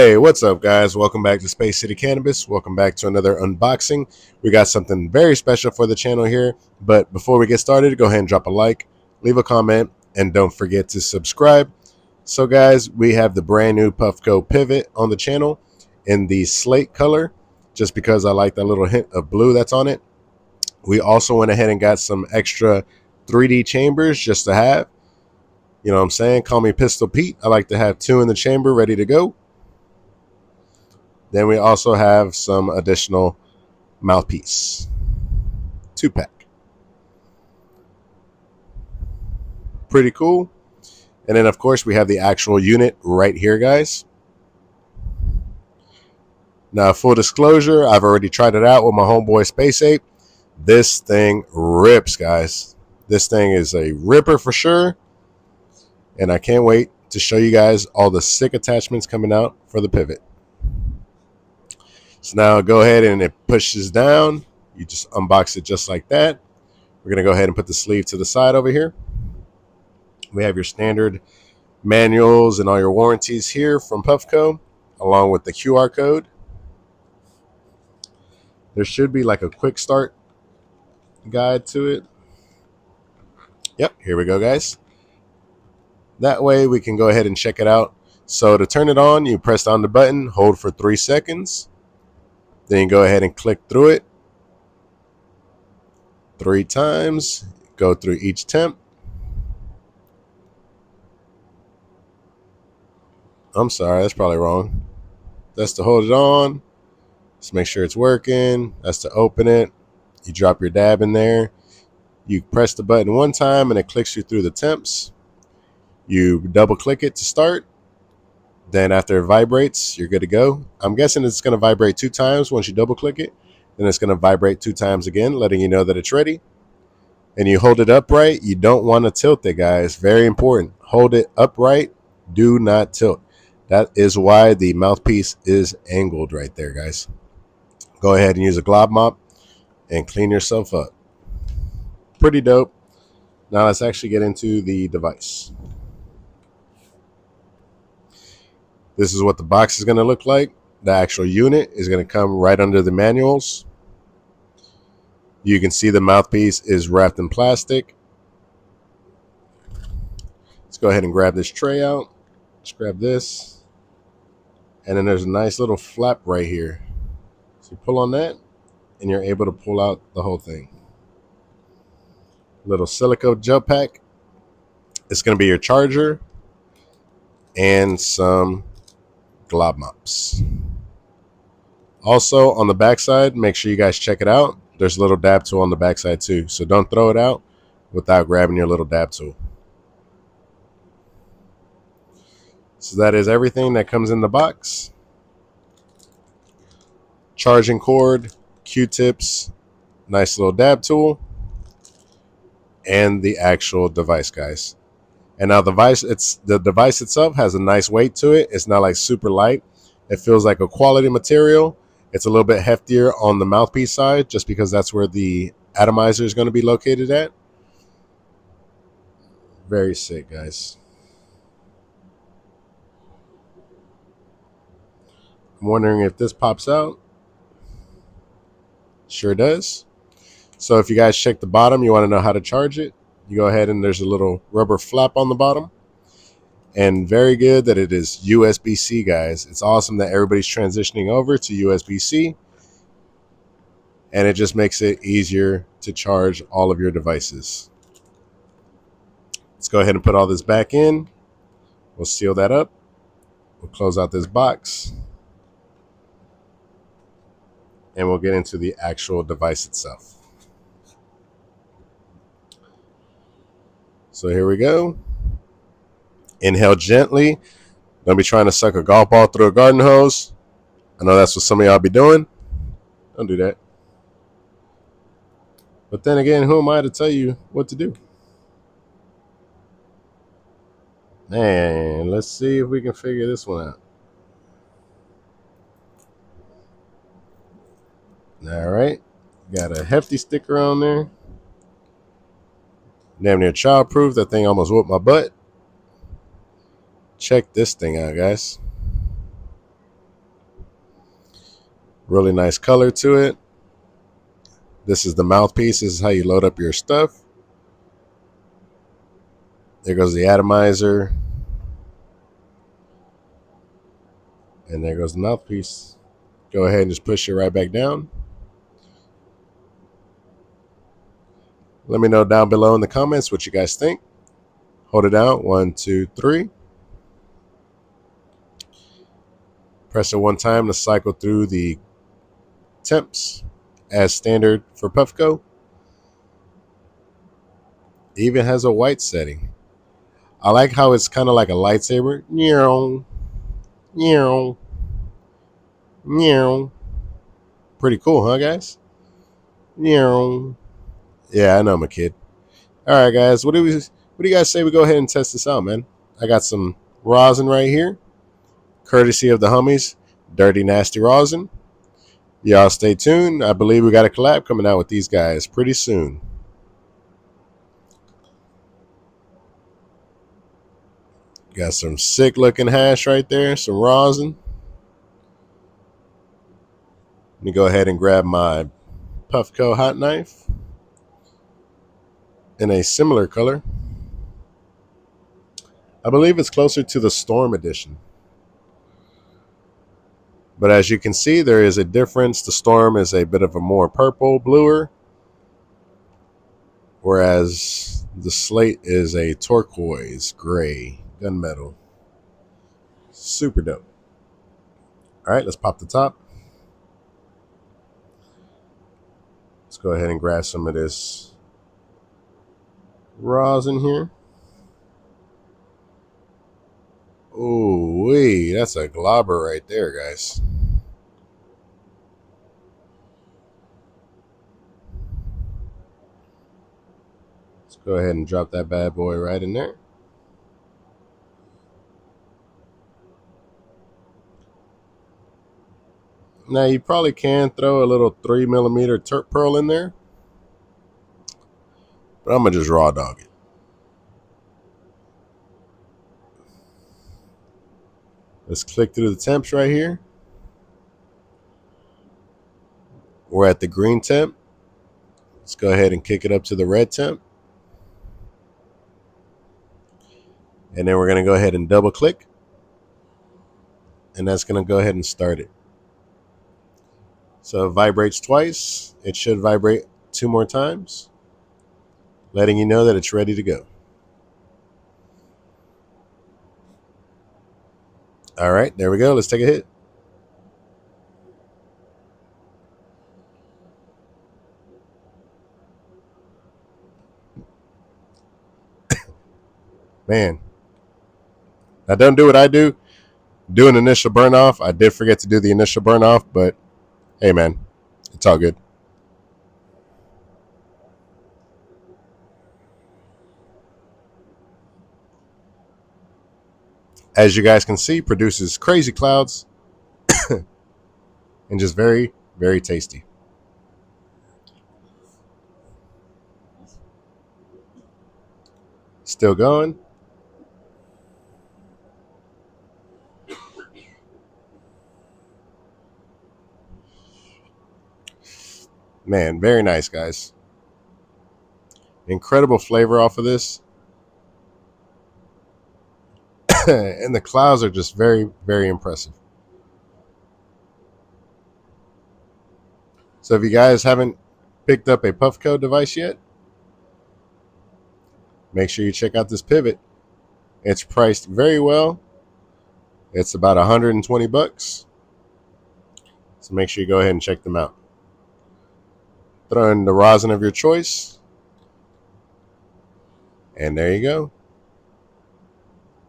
Hey, what's up, guys? Welcome back to Space City Cannabis. Welcome back to another unboxing. We got something very special for the channel here. But before we get started, go ahead and drop a like, leave a comment, and don't forget to subscribe. So, guys, we have the brand new PUFFCO pivot on the channel in the slate color, just because I like that little hint of blue that's on it. We also went ahead and got some extra 3D chambers just to have. You know what I'm saying? Call me Pistol Pete. I like to have 2 in the chamber ready to go. Then we also have some additional mouthpiece, 2-pack. Pretty cool. And then, of course, we have the actual unit right here, guys. Now, full disclosure, I've already tried it out with my homeboy Space Ape. This thing rips, guys. This thing is a ripper for sure. And I can't wait to show you guys all the sick attachments coming out for the pivot. So now go ahead and it pushes down. You just unbox it just like that. We're going to go ahead and put the sleeve to the side over here. We have your standard manuals and all your warranties here from PUFFCO, along with the QR code. There should be like a quick start guide to it. Yep, here we go, guys. That way we can go ahead and check it out. So to turn it on, you press down the button, hold for 3 seconds. Then you go ahead and click through it 3 times. Go through each temp. I'm sorry, that's probably wrong. That's to hold it on. Let's make sure it's working. That's to open it. You drop your dab in there. You press the button 1 time and it clicks you through the temps. You double click it to start. Then after it vibrates, you're good to go. I'm guessing it's going to vibrate 2 times once you double click it. Then it's going to vibrate 2 times again, letting you know that it's ready. And you hold it upright. You don't want to tilt it, guys. Very important. Hold it upright. Do not tilt. That is why the mouthpiece is angled right there, guys. Go ahead and use a glob mop and clean yourself up. Pretty dope. Now let's actually get into the device. This is what the box is going to look like. The actual unit is going to come right under the manuals. You can see the mouthpiece is wrapped in plastic. Let's go ahead and grab this tray out. Let's grab this. And then there's a nice little flap right here. So you pull on that and you're able to pull out the whole thing. Little silicone gel pack. It's going to be your charger and some glob mops. Also on the backside, make sure you guys check it out. There's a little dab tool on the backside too, so don't throw it out without grabbing your little dab tool. So that is everything that comes in the box. Charging cord, Q-tips, nice little dab tool, and the actual device, guys. And now the device itself has a nice weight to it. It's not like super light. It feels like a quality material. It's a little bit heftier on the mouthpiece side just because that's where the atomizer is going to be located at. Very sick, guys. I'm wondering if this pops out. Sure does. So if you guys check the bottom, you want to know how to charge it. You go ahead and there's a little rubber flap on the bottom. And very good that it is USB-C, guys. It's awesome that everybody's transitioning over to USB-C. And it just makes it easier to charge all of your devices. Let's go ahead and put all this back in. We'll seal that up. We'll close out this box. And we'll get into the actual device itself. So here we go. Inhale gently. Don't be trying to suck a golf ball through a garden hose. I know that's what some of y'all be doing. Don't do that. But then again, who am I to tell you what to do? Man, let's see if we can figure this one out. All right. Got a hefty sticker on there. Damn near childproof. That thing almost whooped my butt. Check this thing out, guys. Really nice color to it. This is the mouthpiece. This is how you load up your stuff. There goes the atomizer. And there goes the mouthpiece. Go ahead and just push it right back down. Let me know down below in the comments what you guys think. Hold it down. 1, 2, 3. Press it one time to cycle through the temps as standard for PUFFCO. It even has a white setting. I like how it's kind of like a lightsaber. Meow, meow, meow. Pretty cool, huh, guys? Meow. Yeah, I know I'm a kid. All right, guys. What do you guys say we go ahead and test this out, man? I got some rosin right here, courtesy of the homies, Dirty Nasty Rosin. Y'all stay tuned. I believe we got a collab coming out with these guys pretty soon. Got some sick looking hash right there, some rosin. Let me go ahead and grab my PUFFCO hot knife in a similar color. I believe it's closer to the Storm Edition. But as you can see, there is a difference. The Storm is a bit of a more purple, bluer, whereas the Slate is a turquoise, gray, gunmetal. Super dope. All right, let's pop the top. Let's go ahead and grab some of this rosin here. Ooh, wee, that's a globber right there, guys. Let's go ahead and drop that bad boy right in there. Now you probably can throw a little 3mm turp pearl in there, but I'm gonna just raw dog it. Let's click through the temps right here. We're at the green temp. Let's go ahead and kick it up to the red temp. And then we're gonna go ahead and double click. And that's gonna go ahead and start it. So it vibrates twice. It should vibrate 2 more times, letting you know that it's ready to go. All right, there we go. Let's take a hit. Man, now don't do what I do. Do an initial burn off. I did forget to do the initial burn off, but hey, man, it's all good. As you guys can see, produces crazy clouds and just very, very tasty. Still going. Man, very nice, guys. Incredible flavor off of this. And the clouds are just very, very impressive. So if you guys haven't picked up a PUFFCO device yet, make sure you check out this pivot. It's priced very well. It's about 120 bucks. So make sure you go ahead and check them out. Throw in the rosin of your choice. And there you go.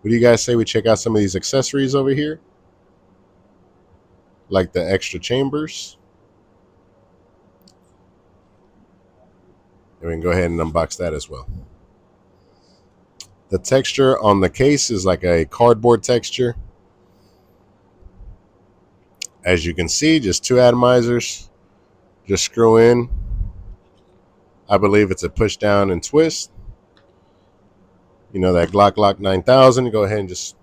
What do you guys say we check out some of these accessories over here? Like the extra chambers. And we can go ahead and unbox that as well. The texture on the case is like a cardboard texture. As you can see, just 2 atomizers. Just screw in. I believe it's a push down and twist. You know, that Glock 9000. Go ahead and just...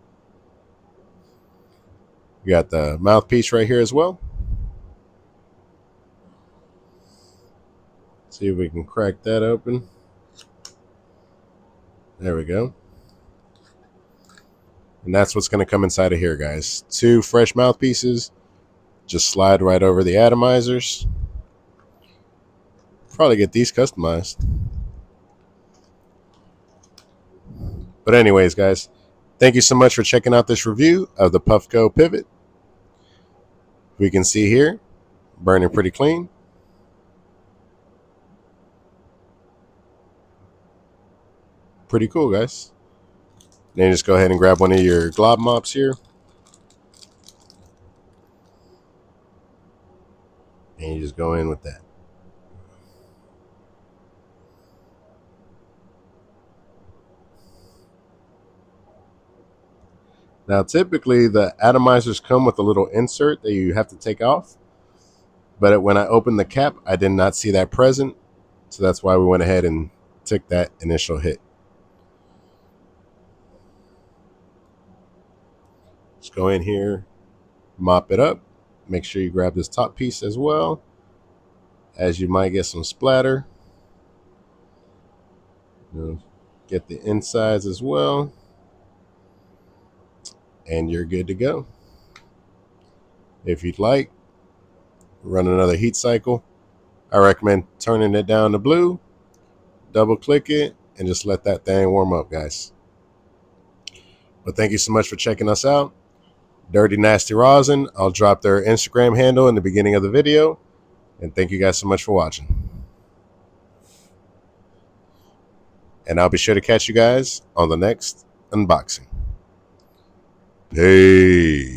You got the mouthpiece right here as well. See if we can crack that open. There we go. And that's what's going to come inside of here, guys. 2 fresh mouthpieces. Just slide right over the atomizers. Probably get these customized. But anyways, guys, thank you so much for checking out this review of the PUFFCO pivot. We can see here, burning pretty clean. Pretty cool, guys. Then you just go ahead and grab one of your glob mops here. And you just go in with that. Now, typically, the atomizers come with a little insert that you have to take off. But when I opened the cap, I did not see that present. So that's why we went ahead and took that initial hit. Just go in here, mop it up. Make sure you grab this top piece as well, as you might get some splatter. Get the insides as well. And you're good to go. If you'd like, run another heat cycle. I recommend turning it down to blue, double click it, and just let that thing warm up, guys. But thank you so much for checking us out. Dirty Nasty Rosin. I'll drop their Instagram handle in the beginning of the video. And thank you guys so much for watching. And I'll be sure to catch you guys on the next unboxing. Peace.